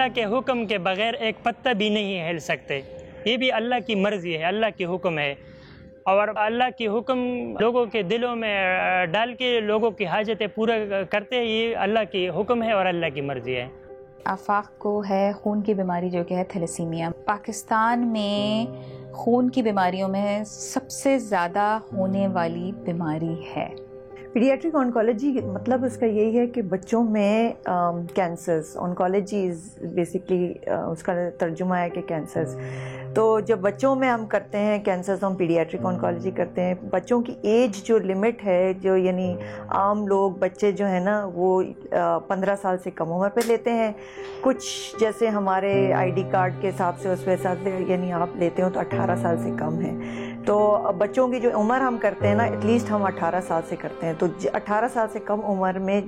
اللہ کے حکم کے بغیر ایک پتہ بھی نہیں ہل سکتے. یہ بھی اللہ کی مرضی ہے, اللہ کی حکم ہے, اور اللہ کی حکم لوگوں کے دلوں میں ڈال کے لوگوں کی حاجتیں پورا کرتے ہیں. یہ اللہ کی حکم ہے اور اللہ کی مرضی ہے. آفاق کو ہے خون کی بیماری جو کہ ہے تھیلیسیمیا. پاکستان میں خون کی بیماریوں میں سب سے زیادہ ہونے والی بیماری ہے. پیڈیاٹرک آنکولوجی مطلب اس کا یہی ہے کہ بچوں میں کینسرز, آنکولوجی بیسکلی اس کا ترجمہ ہے کہ کینسرز. تو جب بچوں میں ہم کرتے ہیں کینسرز, ہم پیڈیاٹرک آنکولوجی کرتے ہیں. بچوں کی ایج جو لمٹ ہے, جو یعنی عام لوگ بچے جو ہیں نا وہ 15 سال سے کم عمر پہ لیتے ہیں. کچھ جیسے ہمارے آئی ڈی کارڈ کے حساب سے اس حساب سے یعنی آپ لیتے ہو تو 18 سال سے کم ہے. تو بچوں کی جو عمر ہم کرتے ہیں نا ایٹ لیسٹ ہم 18 سال سے کرتے ہیں. تو 18 سال سے کم عمر میں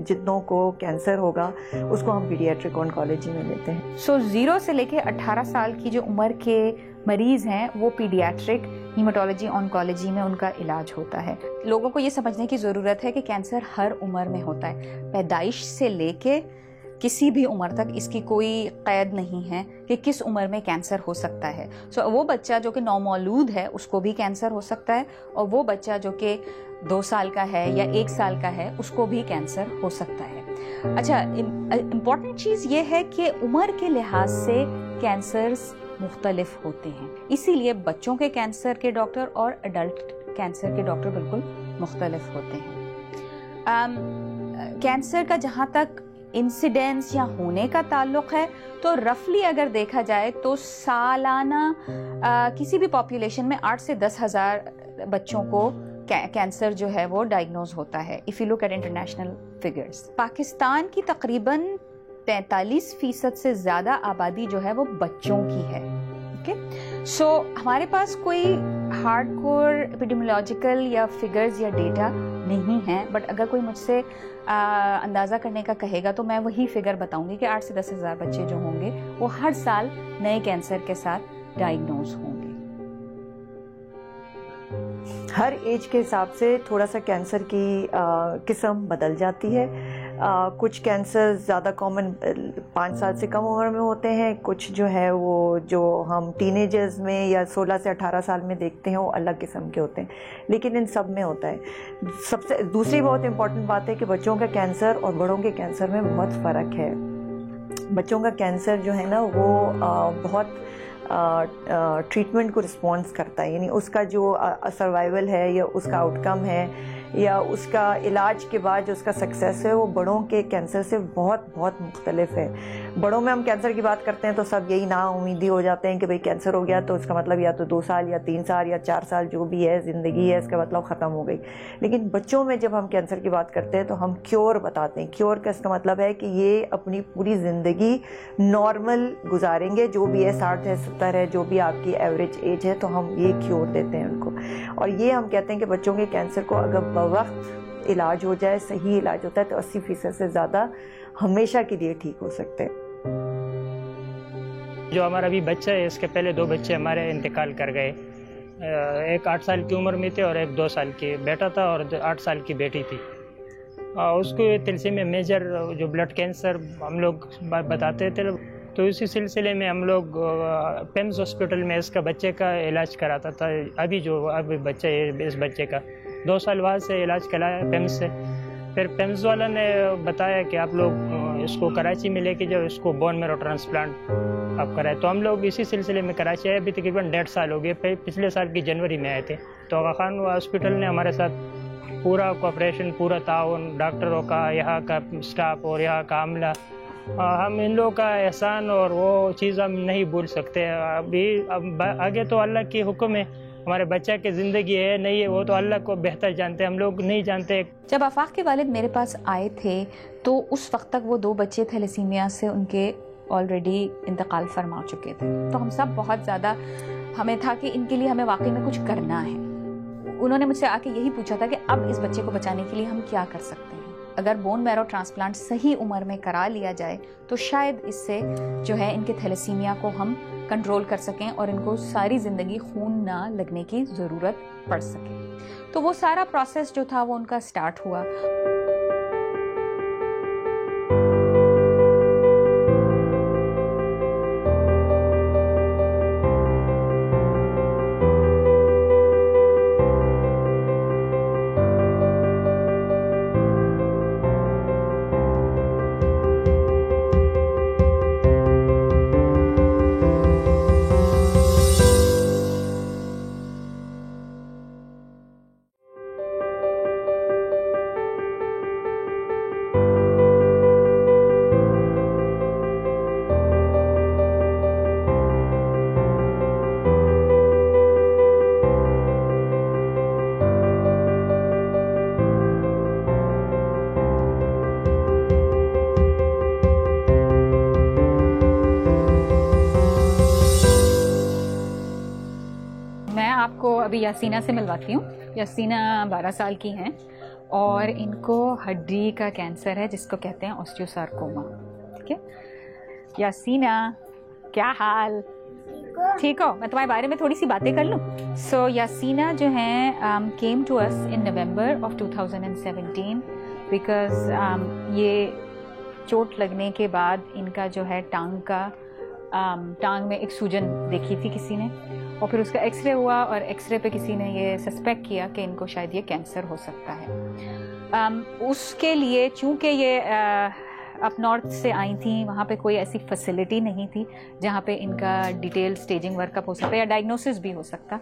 جتنوں کو کینسر ہوگا اس کو ہم پیڈیاٹرک آنکولوجی میں لیتے ہیں. سو 0 سے لے کے 18 سال کی جو عمر کے مریض ہیں وہ پیڈیاٹرک ہیماٹولوجی آنکولوجی میں ان کا علاج ہوتا ہے. لوگوں کو یہ سمجھنے کی ضرورت ہے کہ کینسر ہر عمر میں ہوتا ہے. پیدائش سے لے کے کسی بھی عمر تک اس کی کوئی قید نہیں ہے کہ کس عمر میں کینسر ہو سکتا ہے. سو وہ بچہ جو کہ نومولود ہے اس کو بھی کینسر ہو سکتا ہے, اور وہ بچہ جو کہ 2 سال کا ہے یا 1 سال کا ہے اس کو بھی کینسر ہو سکتا ہے. اچھا, امپورٹنٹ چیز یہ ہے کہ عمر کے لحاظ سے کینسرز مختلف ہوتے ہیں. اسی لیے بچوں کے کینسر کے ڈاکٹر اور ایڈلٹ کینسر کے ڈاکٹر بالکل مختلف ہوتے ہیں. کینسر کا جہاں تک انسیڈنس یا ہونے کا تعلق ہے تو رفلی اگر دیکھا جائے تو سالانہ کسی بھی پاپولیشن میں 8 سے 10 ہزار بچوں کو کینسر جو ہے وہ ڈائگنوز ہوتا ہے. If you look at international figures, Pakistan کی تقریباً 43% سے زیادہ آبادی جو ہے وہ بچوں کی ہے. اوکے, سو ہمارے پاس کوئی ہارڈ کور ایپیڈیمیولوجیکل یا فگرز یا ڈیٹا نہیں ہے, بٹ اگر کوئی مجھ سے اندازہ کرنے کا کہے گا تو میں وہی فگر بتاؤں گی کہ 8 سے 10 ہزار بچے جو ہوں گے وہ ہر سال نئے کینسر کے ساتھ ڈائگنوز ہوں گے. ہر ایج کے حساب سے تھوڑا سا کینسر کی قسم بدل جاتی ہے. کچھ کینسر زیادہ کامن 5 سال سے کم عمر میں ہوتے ہیں, کچھ جو ہے وہ جو ہم ٹین ایجرز میں یا 16 سے 18 سال میں دیکھتے ہیں وہ الگ قسم کے ہوتے ہیں, لیکن ان سب میں ہوتا ہے. سب سے دوسری بہت امپورٹنٹ بات ہے کہ بچوں کا کینسر اور بڑوں کے کینسر میں بہت فرق ہے. بچوں کا کینسر جو ہے نا وہ بہت ٹریٹمنٹ کو رسپانس کرتا ہے, یعنی اس کا جو سروائیول ہے یا اس کا آؤٹ کم ہے یا اس کا علاج کے بعد جو اس کا سکسیس ہے وہ بڑوں کے کینسر سے بہت بہت مختلف ہے. بڑوں میں ہم کینسر کی بات کرتے ہیں تو سب یہی نا امیدی ہو جاتے ہیں کہ بھئی کینسر ہو گیا تو اس کا مطلب یا تو 2 سال یا 3 سال یا 4 سال جو بھی ہے زندگی ہے اس کا مطلب ختم ہو گئی. لیکن بچوں میں جب ہم کینسر کی بات کرتے ہیں تو ہم کیور بتاتے ہیں. کیور کا اس کا مطلب ہے کہ یہ اپنی پوری زندگی نارمل گزاریں گے, جو بھی ہے 60 ہے 70 ہے جو بھی آپ کی ایوریج ایج ہے, تو ہم یہ کیور دیتے ہیں ان کو. اور یہ ہم کہتے ہیں کہ بچوں کے کینسر کو اگر وقت علاج ہو جائے, صحیح علاج ہوتا ہے تو 80% سے زیادہ ہمیشہ کے لیے ٹھیک ہو سکتے ہیں. جو ہمارا ابھی بچہ ہے اس کے پہلے 2 بچے ہمارے انتقال کر گئے. ایک 8 سال کی عمر میں تھے اور ایک 2 سال کی بیٹا تھا اور 8 سال کی بیٹی تھی. اس کو تھیلیسیمیا میجر جو بلڈ کینسر ہم لوگ بتاتے تھے, تو اسی سلسلے میں ہم لوگ پیمز ہاسپٹل میں اس کا بچے کا علاج کراتا تھا. ابھی بچہ ہے اس بچے کا 2 سال بعد سے علاج کرایا پیمز سے. پھر پیمز والا نے بتایا کہ آپ لوگ اس کو کراچی میں لے کے جاؤ, اس کو بون میرو ٹرانسپلانٹ آپ کرائے. تو ہم لوگ اسی سلسلے میں کراچی آئے. ابھی تقریباً 1.5 سال ہو گئے. پچھلے سال کی جنوری میں آئے تھے. تو آغا خان ہاسپٹل نے ہمارے ساتھ پورا کوآپریشن, پورا تعاون, ڈاکٹروں کا, یہاں کا اسٹاف اور یہاں کا عملہ, ہم ان لوگوں کا احسان اور وہ چیز ہم نہیں بھول سکتے. اب آگے تو اللہ کی حکم ہے, ہمارے بچہ کی زندگی ہے نہیں ہے وہ تو اللہ کو بہتر جانتے ہیں, ہم لوگ نہیں جانتے. جب آفاق کے والد میرے پاس آئے تھے تو اس وقت تک وہ 2 بچے تھیلیسیمیا سے ان کے آلریڈی انتقال فرما چکے تھے. تو ہم سب بہت زیادہ ہمیں تھا کہ ان کے لیے ہمیں واقعی میں کچھ کرنا ہے. انہوں نے مجھ سے آ کے یہی پوچھا تھا کہ اب اس بچے کو بچانے کے لیے ہم کیا کر سکتے ہیں. اگر بون میرو ٹرانسپلانٹ صحیح عمر میں کرا لیا جائے تو شاید اس سے جو ہے ان کے تھیلیسیمیا کو ہم کنٹرول کر سکیں اور ان کو ساری زندگی خون نہ لگنے کی ضرورت پڑ سکے. تو وہ سارا پروسیس جو تھا وہ ان کا سٹارٹ ہوا. ابھی یاسینہ سے ملواتی ہوں. یاسینہ 12 سال کی ہیں اور ان کو ہڈی کا کینسر ہے جس کو کہتے ہیں اوسٹیوسارکوما. ٹھیک ہے یاسینہ, کیا حال؟ ٹھیک ہو؟ میں تمہارے بارے میں تھوڑی سی باتیں کر لوں. سو یاسینہ جو ہیں came to us in November of 2017 because یہ چوٹ لگنے کے بعد ان کا جو ہے ٹانگ میں ایک سوجن دیکھی تھی کسی نے, اور پھر اس کا ایکس رے ہوا اور ایکس رے پہ کسی نے یہ سسپیکٹ کیا کہ ان کو شاید یہ کینسر ہو سکتا ہے. اس کے لیے چونکہ یہ اپ نارتھ سے آئی تھیں, وہاں پہ کوئی ایسی فیسلٹی نہیں تھی جہاں پہ ان کا ڈیٹیل اسٹیجنگ ورک اپ ہو سکتا یا ڈائگنوسس بھی ہو سکتا,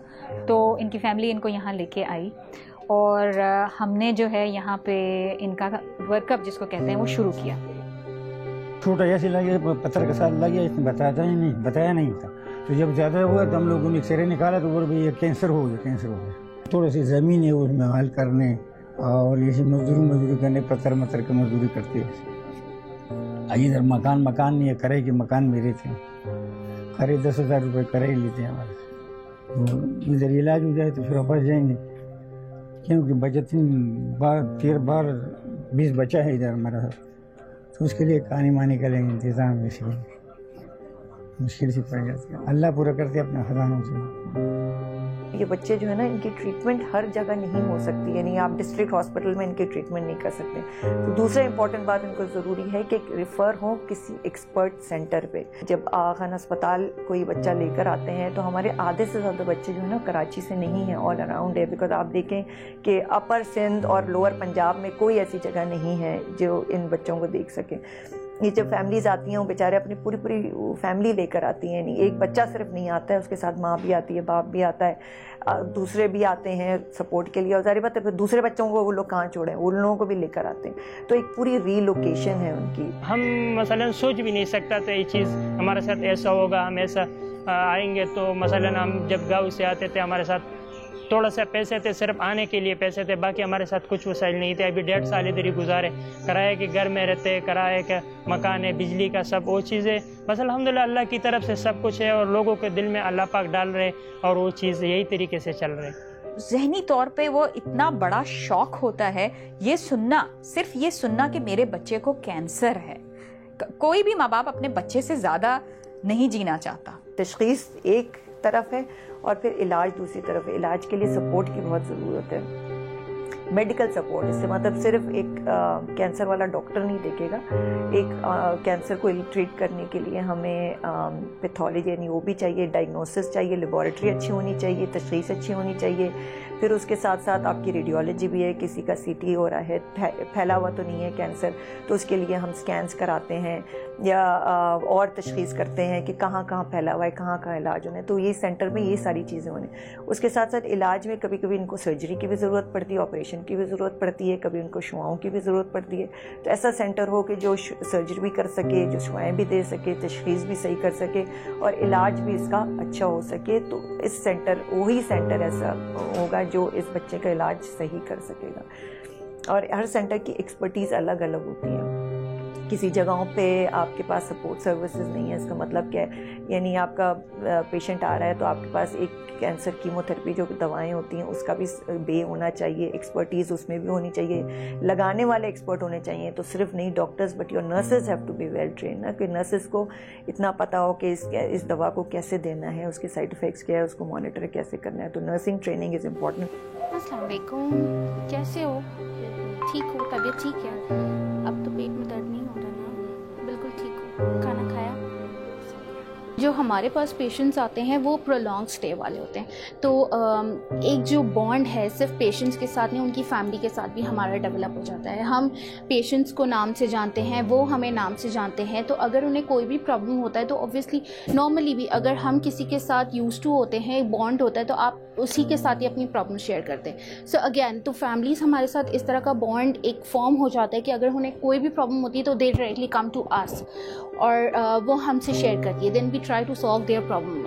تو ان کی فیملی ان کو یہاں لے کے آئی اور ہم نے جو ہے یہاں پہ ان کا ورک اپ جس کو کہتے ہیں وہ شروع کیا. چھوٹا ایسے لگے, پتھر کے ساتھ لگ گیا, اس نے بتایا نہیں تھا. تو جب زیادہ ہوا تو ہم لوگوں نے ایکس رے نکالا تو بولے بھائی یہ کینسر ہو گیا. تھوڑی سی زمین ہے اس میں حل کرنے اور یہ مزدوری کرنے, پتھر کی مزدوری کرتے ہیں. ادھر مکان نہیں ہے, کرے کے مکان میرے تھے, کرے 10,000 روپے کرے لیتے ہیں ہمارے سے. تو ادھر علاج ہو جائے تو پھر واپس جائیں گے, کیونکہ بچت 20 بچہ ہے ادھر ہمارا, تو اس کے لیے کھانے مانے کا لیں گے انتظام, اس لیے مشکل سے پڑ جاتی ہے. اللہ پورا کرتے اپنے خزانوں سے. یہ بچے جو ہے نا, ان کی ٹریٹمنٹ ہر جگہ نہیں ہو سکتی, یعنی آپ ڈسٹرکٹ ہاسپٹل میں ان کی ٹریٹمنٹ نہیں کر سکتے. تو دوسرا امپورٹنٹ بات ان کو ضروری ہے کہ ریفر ہوں کسی ایکسپرٹ سینٹر پہ. جب آغا خان ہسپتال کوئی بچہ لے کر آتے ہیں تو ہمارے آدھے سے زیادہ بچے جو ہے نا کراچی سے نہیں ہیں, آل اراؤنڈ ہے. بیکاز آپ دیکھیں کہ اپر سندھ اور لوور پنجاب میں کوئی ایسی جگہ نہیں ہے جو ان بچوں کو دیکھ سکے. یہ جب فیملیز آتی ہیں وہ بیچارے اپنی پوری فیملی لے کر آتی ہیں, ایک بچہ صرف نہیں آتا ہے, اس کے ساتھ ماں بھی آتی ہے, باپ بھی آتا ہے, دوسرے بھی آتے ہیں سپورٹ کے لیے. اور ظاہر بات ہے پھر دوسرے بچوں کو وہ لوگ کہاں چھوڑیں, ان لوگوں کو بھی لے کر آتے ہیں. تو ایک پوری ری لوکیشن ہے ان کی. ہم مثلا سوچ بھی نہیں سکتا تھا یہ چیز ہمارے ساتھ ایسا ہوگا, ہم ایسا آئیں گے. تو مثلا ہم جب گاؤں سے آتے تھے ہمارے ساتھ تھوڑا سا پیسے تھے, صرف آنے کے لیے پیسے تھے, باقی ہمارے ساتھ کچھ وسائل نہیں تھے. ابھی 1.5 سال ادھر ہی گزارے, کرائے کے گھر میں رہتے, کرائے کا مکان ہے, بجلی کا سب وہ چیزیں, بس الحمدللہ اللہ کی طرف سے سب کچھ ہے اور لوگوں کے دل میں اللہ پاک ڈال رہے اور وہ چیز یہی طریقے سے چل رہے. ذہنی طور پہ وہ اتنا بڑا شوق ہوتا ہے یہ سننا, صرف یہ سننا کہ میرے بچے کو کینسر ہے. کوئی بھی ماں باپ اپنے بچے سے زیادہ نہیں جینا چاہتا. تشخیص ایک طرف ہے اور پھر علاج دوسری طرف ہے. علاج کے لیے سپورٹ کی بہت ضرورت ہے, میڈیکل سپورٹ. اس سے مطلب صرف ایک کینسر والا ڈاکٹر نہیں دیکھے گا, ایک کینسر کو ٹریٹ کرنے کے لیے ہمیں پیتھولوجی یعنی وہ بھی چاہیے, ڈائگنوسس چاہیے, لیبارٹری اچھی ہونی چاہیے, تشخیص اچھی ہونی چاہیے. پھر اس کے ساتھ ساتھ آپ کی ریڈیولوجی بھی ہے, کسی کا CT ہو رہا ہے, پھیلا ہوا تو نہیں ہے کینسر, تو اس کے لیے ہم سکینز کراتے ہیں یا اور تشخیص کرتے ہیں کہ کہاں کہاں پھیلا ہوا ہے, کہاں کہاں علاج ہونا ہے. تو یہ سینٹر میں یہ ساری چیزیں ہونے. اس کے ساتھ ساتھ علاج میں کبھی کبھی ان کو سرجری کی بھی ضرورت پڑتی ہے, آپریشن کی بھی ضرورت پڑتی ہے, کبھی ان کو شعاؤں کی بھی ضرورت پڑتی ہے. تو ایسا سینٹر ہو کہ جو سرجری بھی کر سکے, جو شعائیں بھی دے سکے, تشخیص بھی صحیح کر سکے اور علاج بھی اس کا اچھا ہو سکے. تو اس سینٹر وہی سینٹر ایسا ہوگا جو اس بچے کا علاج صحیح کر سکے گا. اور ہر سینٹر کی ایکسپرٹیز الگ الگ ہوتی ہیں. کسی جگہوں پہ آپ کے پاس سپورٹ سروسز نہیں ہے. اس کا مطلب کیا ہے, یعنی آپ کا پیشنٹ آ رہا ہے تو آپ کے پاس ایک کینسر کیموتھراپی جو دوائیں ہوتی ہیں اس کا بھی بے ہونا چاہیے, ایکسپرٹیز اس میں بھی ہونی چاہیے, لگانے والے ایکسپرٹ ہونے چاہیے. تو صرف نہیں doctors but your nurses have to be well trained, کہ نرسز کو اتنا پتہ ہو کہ اس دوا کو کیسے دینا ہے, اس کے سائڈ افیکٹس کیا ہے, اس کو مانیٹر کیسے کرنا ہے. تو نرسنگ ٹریننگ از امپورٹنٹ. السلام علیکم, کیسے ہو؟ ٹھیک ہو؟ طبیعت ٹھیک ہے؟ اب تو پیٹ میں درد نہیں ہو رہا نا؟ بالکل ٹھیک ہو؟ کھانا کھایا؟ جو ہمارے پاس پیشنٹس آتے ہیں وہ پرولونگ سٹے والے ہوتے ہیں, تو ایک جو بانڈ ہے صرف پیشنٹس کے ساتھ نہیں, ان کی فیملی کے ساتھ بھی ہمارا ڈیولپ ہو جاتا ہے. ہم پیشنٹس کو نام سے جانتے ہیں, وہ ہمیں نام سے جانتے ہیں. تو اگر انہیں کوئی بھی پرابلم ہوتا ہے تو اوبویسلی نارملی بھی اگر ہم کسی کے ساتھ یوز ٹو ہوتے ہیں, ایک بانڈ ہوتا ہے, تو آپ اسی کے ساتھ ہی اپنی پرابلم شیئر کرتے ہیں. سو اگین تو فیملیز ہمارے ساتھ اس طرح کا بانڈ ایک فارم ہو جاتا ہے کہ اگر انہیں کوئی بھی پرابلم ہوتی ہے تو دے ڈائریکٹلی کم ٹو اس, اور وہ ہم سے شیئر کرتی ہے. Then we try to solve their problem.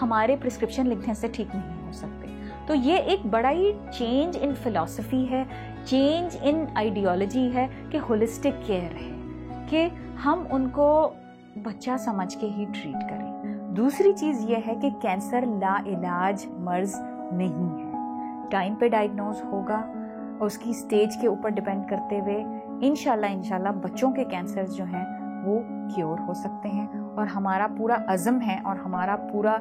ہمارے پرسکرپشن لکھنے سے ٹھیک نہیں ہو سکتے. تو یہ ایک بڑا ہی چینج ان فلسفی ہے, چینج ان آئیڈیالوجی ہے کہ ہولسٹک کیئر ہے, کہ ہم ان کو بچہ سمجھ کے ہی ٹریٹ کریں. دوسری چیز یہ ہے کہ کینسر لا علاج مرض نہیں ہے, ٹائم پہ ڈائگنوز ہوگا, اس کی سٹیج کے اوپر ڈیپینڈ کرتے ہوئے انشاءاللہ بچوں کے کینسرز جو ہیں وہ کیور ہو سکتے ہیں. اور ہمارا پورا عزم ہے اور ہمارا پورا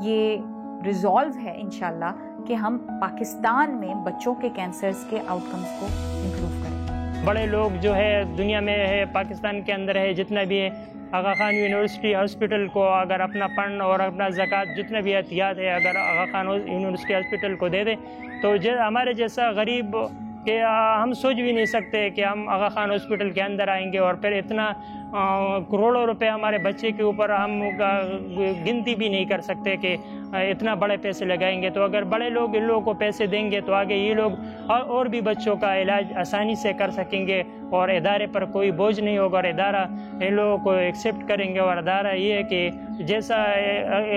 یہ ریزولو ہے انشاءاللہ کہ ہم پاکستان میں بچوں کے کینسرز کے آؤٹ کمز کو امپروو کریں. بڑے لوگ جو ہے دنیا میں ہے, پاکستان کے اندر ہے, جتنا بھی ہے, آغا خان یونیورسٹی ہاسپٹل کو اگر اپنا فنڈ اور اپنا زکوٰۃ جتنا بھی احتیاط ہے اگر آغا خان یونیورسٹی ہاسپٹل کو دے دے تو ہمارے جیسا غریب کہ ہم سوچ بھی نہیں سکتے کہ ہم آغا خان ہاسپٹل کے اندر آئیں گے اور پھر اتنا کروڑوں روپے ہمارے بچے کے اوپر ہم گنتی بھی نہیں کر سکتے کہ اتنا بڑے پیسے لگائیں گے. تو اگر بڑے لوگ ان لوگوں کو پیسے دیں گے تو آگے یہ لوگ اور بھی بچوں کا علاج آسانی سے کر سکیں گے اور ادارے پر کوئی بوجھ نہیں ہوگا اور ادارہ ان لوگوں کو ایکسیپٹ کریں گے. اور ادارہ یہ ہے کہ جیسا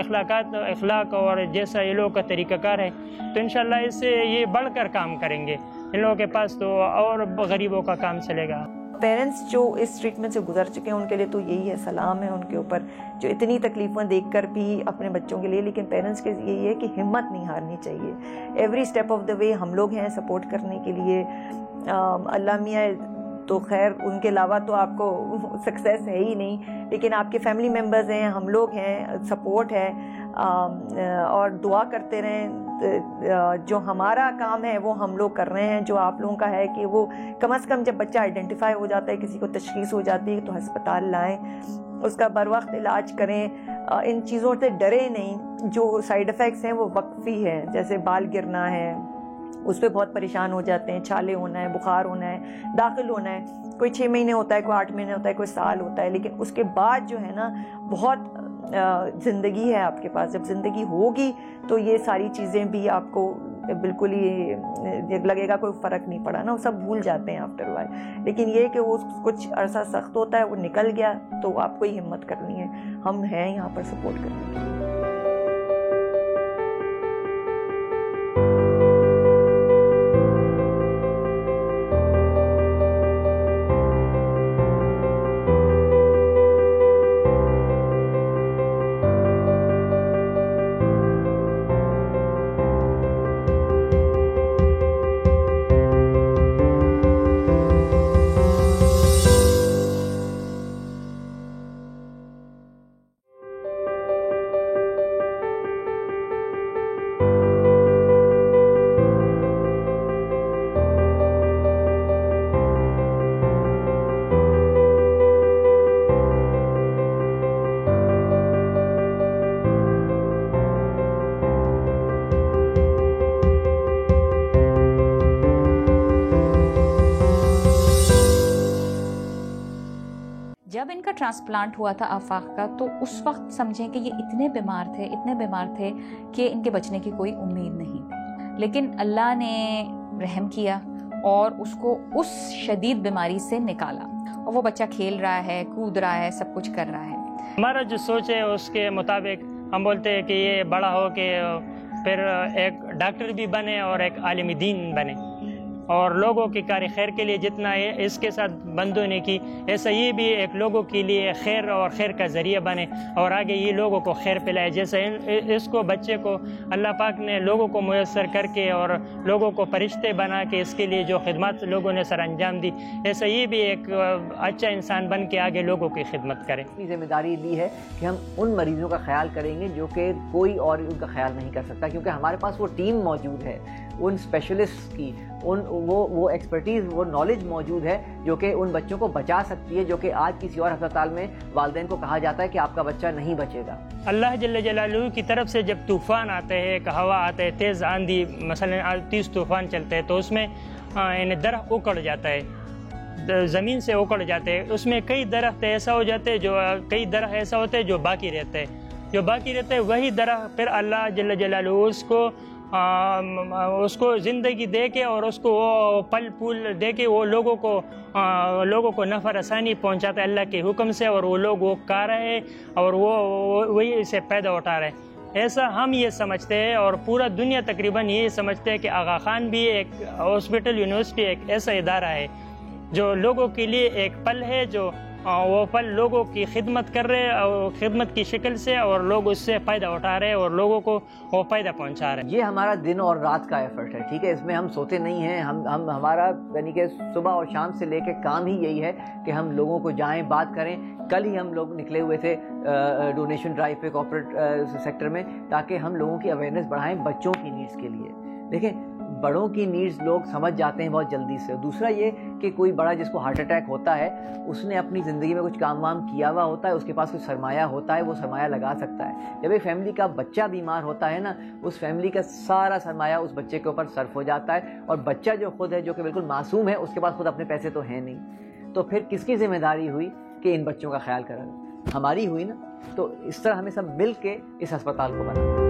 اخلاق اور جیسا یہ لوگوں کا طریقہ کار ہے تو انشاءاللہ اس سے یہ بڑھ کر کام کریں گے ان لوگوں کے پاس, تو اور غریبوں کا کام چلے گا. پیرنٹس جو اس ٹریٹمنٹ سے گزر چکے ہیں ان کے لیے تو یہی ہے, سلام ہے ان کے اوپر, جو اتنی تکلیفیں دیکھ کر بھی اپنے بچوں کے لیے. لیکن پیرنٹس کے یہی ہے کہ ہمت نہیں ہارنی چاہیے. ایوری اسٹیپ آف دا وے ہم لوگ ہیں سپورٹ کرنے کے لیے. اللہ میاں تو خیر ان کے علاوہ تو آپ کو سکسیس ہے ہی نہیں, لیکن آپ کے فیملی ممبرز ہیں, ہم لوگ ہیں, سپورٹ ہے, اور دعا کرتے رہیں. جو ہمارا کام ہے وہ ہم لوگ کر رہے ہیں, جو آپ لوگوں کا ہے کہ وہ کم از کم جب بچہ آئیڈینٹیفائی ہو جاتا ہے, کسی کو تشخیص ہو جاتی ہے تو ہسپتال لائیں, اس کا بر وقت علاج کریں, ان چیزوں سے ڈرے نہیں. جو سائیڈ افیکٹس ہیں وہ وقفی ہیں, جیسے بال گرنا ہے اس پہ بہت پریشان ہو جاتے ہیں, چھالے ہونا ہے, بخار ہونا ہے, داخل ہونا ہے, کوئی 6 مہینے ہوتا ہے, کوئی 8 مہینے ہوتا ہے, کوئی سال ہوتا ہے. لیکن اس کے بعد جو ہے نا بہت زندگی ہے آپ کے پاس. جب زندگی ہوگی تو یہ ساری چیزیں بھی آپ کو بالکل ہی لگے گا کوئی فرق نہیں پڑا نا, وہ سب بھول جاتے ہیں آفٹر وائل. لیکن یہ کہ وہ کچھ عرصہ سخت ہوتا ہے, وہ نکل گیا تو آپ کو ہی ہمت کرنی ہے. ہم ہیں یہاں پر سپورٹ کرنے کے لیے. جب ان کا ٹرانسپلانٹ ہوا تھا آفاق کا تو اس وقت سمجھیں کہ یہ اتنے بیمار تھے کہ ان کے بچنے کی کوئی امید نہیں تھی. لیکن اللہ نے رحم کیا اور اس کو اس شدید بیماری سے نکالا, اور وہ بچہ کھیل رہا ہے, کود رہا ہے, سب کچھ کر رہا ہے. ہمارا جو سوچ ہے اس کے مطابق ہم بولتے ہیں کہ یہ بڑا ہو کے پھر ایک ڈاکٹر بھی بنے اور ایک عالم دین بنے, اور لوگوں کی کار خیر کے لیے جتنا اس کے ساتھ بندوں نے کی ایسا یہ بھی ایک لوگوں کے لیے خیر اور خیر کا ذریعہ بنے اور آگے یہ لوگوں کو خیر پلائے. جیسا اس کو بچے کو اللہ پاک نے لوگوں کو میسر کر کے اور لوگوں کو فرشتے بنا کے اس کے لیے جو خدمات لوگوں نے سر انجام دی, ایسا یہ بھی ایک اچھا انسان بن کے آگے لوگوں کی خدمت کرے. ذمہ داری لی ہے کہ ہم ان مریضوں کا خیال کریں گے جو کہ کوئی اور ان کا خیال نہیں کر سکتا, کیونکہ ہمارے پاس وہ ٹیم موجود ہے, ان اسپیشلسٹ کی وہ ایکسپرٹیز, وہ نالج موجود ہے جو کہ ان بچوں کو بچا سکتی ہے, جو کہ آج کسی اور ہسپتال میں والدین کو کہا جاتا ہے کہ آپ کا بچہ نہیں بچے گا. اللہ جل جلالہ کی طرف سے جب طوفان آتے ہیں, ایک ہوا آتے ہے, تیز آندھی, مثلا 30 طوفان چلتے ہیں, تو اس میں درخت اکڑ جاتا ہے, زمین سے اکڑ جاتے ہیں. اس میں کئی درخت ایسا ہو جاتے ہیں, کئی درخت ایسا ہوتے ہیں جو باقی رہتے ہیں, وہی درخت پھر اللہ جل جلالہ اس کو اس کو زندگی دے کے اور اس کو وہ پل پھول دے کے وہ لوگوں کو نفع رسانی پہنچاتا ہے اللہ کے حکم سے، اور وہ لوگ وہ کھا رہے اور وہ وہی سے پیدا اٹھا رہے. ایسا ہم یہ سمجھتے ہیں، اور پورا دنیا تقریباً یہ سمجھتے ہیں کہ آغا خان بھی ایک ہاسپٹل یونیورسٹی ایک ایسا ادارہ ہے جو لوگوں کے لیے ایک پل ہے، جو وہ پل لوگوں کی خدمت کر رہے اور خدمت کی شکل سے، اور لوگ اس سے فائدہ اٹھا رہے اور لوگوں کو وہ فائدہ پہنچا رہے ہیں. یہ ہمارا دن اور رات کا ایفرٹ ہے، ٹھیک ہے، اس میں ہم سوتے نہیں ہیں. ہمارا یعنی کہ صبح اور شام سے لے کے کام ہی یہی ہے کہ ہم لوگوں کو جائیں، بات کریں. کل ہی ہم لوگ نکلے ہوئے تھے ڈونیشن ڈرائیو پہ کارپوریٹ سیکٹر میں، تاکہ ہم لوگوں کی اویئرنیس بڑھائیں بچوں کی نیڈس کے لیے. دیکھیں بڑوں کی نیڈز لوگ سمجھ جاتے ہیں بہت جلدی سے. دوسرا یہ کہ کوئی بڑا جس کو ہارٹ اٹیک ہوتا ہے، اس نے اپنی زندگی میں کچھ کام وام کیا ہوا ہوتا ہے، اس کے پاس کچھ سرمایہ ہوتا ہے، وہ سرمایہ لگا سکتا ہے. جب ایک فیملی کا بچہ بیمار ہوتا ہے نا، اس فیملی کا سارا سرمایہ اس بچے کے اوپر صرف ہو جاتا ہے، اور بچہ جو خود ہے، جو کہ بالکل معصوم ہے، اس کے پاس خود اپنے پیسے تو ہیں نہیں. تو پھر کس کی ذمہ داری ہوئی کہ ان بچوں کا خیال کرنا؟ ہماری ہوئی نا. تو اس طرح ہمیں سب مل کے اس ہسپتال کو بنا.